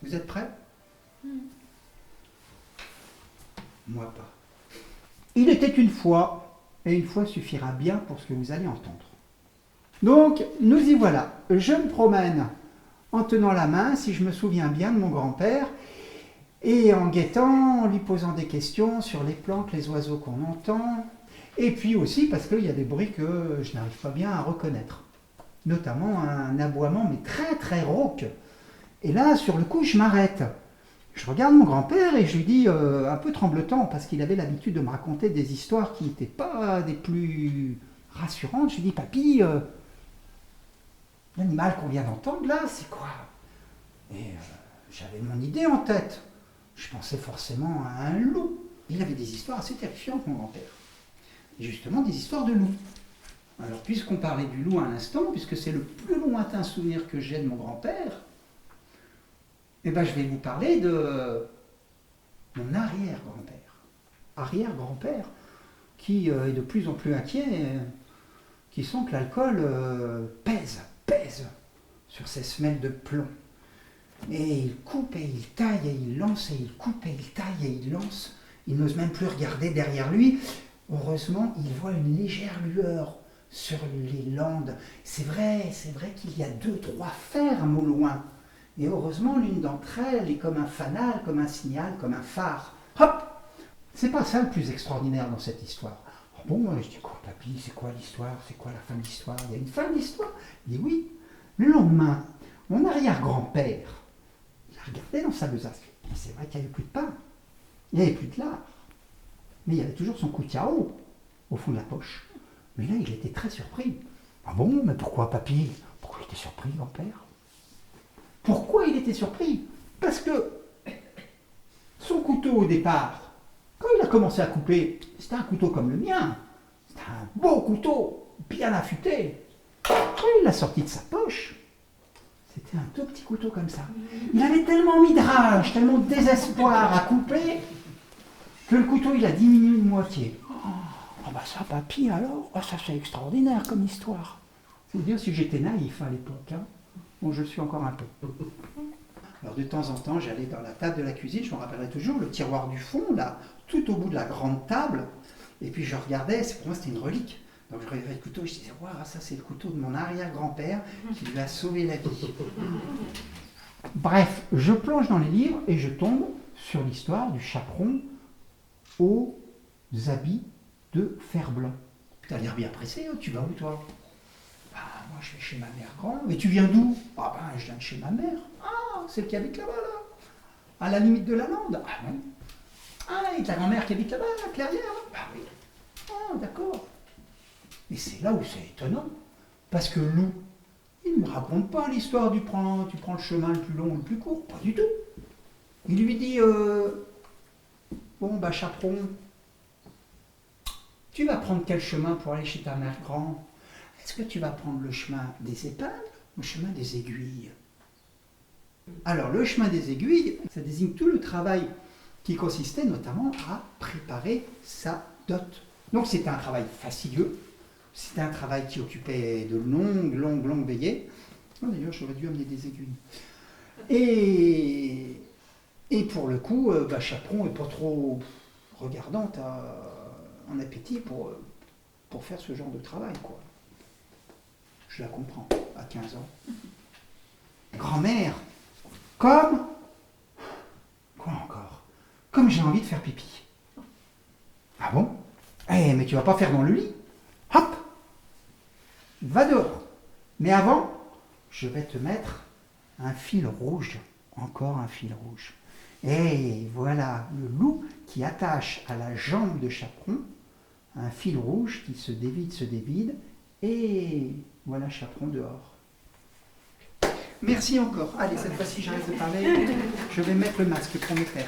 Vous êtes prêts? Moi pas. Il était une fois, et une fois suffira bien pour ce que vous allez entendre. Donc, nous y voilà. Je me promène en tenant la main, si je me souviens bien, de mon grand-père, et en guettant, en lui posant des questions sur les plantes, les oiseaux qu'on entend, et puis aussi parce qu'il y a des bruits que je n'arrive pas bien à reconnaître. Notamment un aboiement, mais très très rauque. Et là, sur le coup, je m'arrête. Je regarde mon grand-père et je lui dis, un peu tremblotant, parce qu'il avait l'habitude de me raconter des histoires qui n'étaient pas des plus rassurantes. Je lui dis, papy, l'animal qu'on vient d'entendre là, c'est quoi? Et j'avais mon idée en tête. Je pensais forcément à un loup. Il avait des histoires assez terrifiantes, mon grand-père. Et justement, des histoires de loups. Alors, puisqu'on parlait du loup à l'instant, puisque c'est le plus lointain souvenir que j'ai de mon grand-père, eh ben, je vais vous parler de mon arrière-grand-père. Arrière-grand-père, qui est de plus en plus inquiet, qui sent que l'alcool pèse sur ses semelles de plomb. Et il coupe et il taille et il lance et il coupe et il taille et il lance. Il n'ose même plus regarder derrière lui. Heureusement, il voit une légère lueur sur les landes. C'est vrai qu'il y a 2-3 fermes au loin. Et heureusement, l'une d'entre elles est comme un fanal, comme un signal, comme un phare. Hop! C'est pas ça le plus extraordinaire dans cette histoire. Oh bon, je dis quoi, papy, c'est quoi l'histoire? C'est quoi la fin de l'histoire? Il y a une fin de l'histoire? Il dit oui. Le lendemain, mon arrière-grand-père, il a regardé dans sa besace. Et c'est vrai qu'il n'y avait plus de pain. Il n'y avait plus de lard. Mais il y avait toujours son kuutiao au fond de la poche. Mais là, il était très surpris. Ah bon, mais pourquoi, papy? Pourquoi il était surpris, grand-père? Pourquoi il était surpris? Parce que son couteau au départ, quand il a commencé à couper, c'était un couteau comme le mien. C'était un beau couteau, bien affûté. Quand il l'a sorti de sa poche, c'était un tout petit couteau comme ça. Il avait tellement mis de rage, tellement de désespoir à couper, que le couteau il a diminué de moitié. Oh bah ça, papy, alors, oh, ça c'est extraordinaire comme histoire. Faut dire si j'étais naïf à l'époque. Hein. Bon, je le suis encore un peu. Alors de temps en temps, j'allais dans la table de la cuisine, je me rappellerai toujours, le tiroir du fond, là, tout au bout de la grande table, et puis je regardais, pour moi c'était une relique. Donc je regardais le couteau, je disais, waouh, ça c'est le couteau de mon arrière-grand-père qui lui a sauvé la vie. Bref, je plonge dans les livres et je tombe sur l'histoire du chaperon aux habits de fer blanc. Tu as l'air bien pressé, hein, tu vas où toi? Bah, moi je vais chez ma mère grand. Mais tu viens d'où? Ah ben je viens de chez ma mère. Ah, celle qui habite là-bas, là. À la limite de la lande. Ah non. Ah, et ta grand-mère qui habite là-bas, à Clairière, là. Bah oui. Ah, d'accord. Et c'est là où c'est étonnant. Parce que loup, il ne me raconte pas l'histoire du tu prends le chemin le plus long ou le plus court. Pas du tout. Il lui dit, bon bah chaperon, tu vas prendre quel chemin pour aller chez ta mère grand? Est-ce que tu vas prendre le chemin des épingles ou le chemin des aiguilles? Alors, le chemin des aiguilles, ça désigne tout le travail qui consistait notamment à préparer sa dot. Donc, c'était un travail fastidieux, c'était un travail qui occupait de longues veillées. Oh, d'ailleurs, j'aurais dû amener des aiguilles. Et pour le coup, chaperon n'est pas trop regardante en appétit pour faire ce genre de travail, quoi. Je la comprends, à 15 ans. Grand-mère, quoi encore? Comme j'ai envie de faire pipi. Ah bon? Eh, mais tu vas pas faire dans le lit. Hop! Va dehors. Mais avant, je vais te mettre un fil rouge. Encore un fil rouge. Et voilà le loup qui attache à la jambe de chaperon un fil rouge qui se dévide, et voilà chaperon dehors. Merci encore. Allez, cette fois-ci j'arrête de parler. Je vais mettre le masque pour me faire.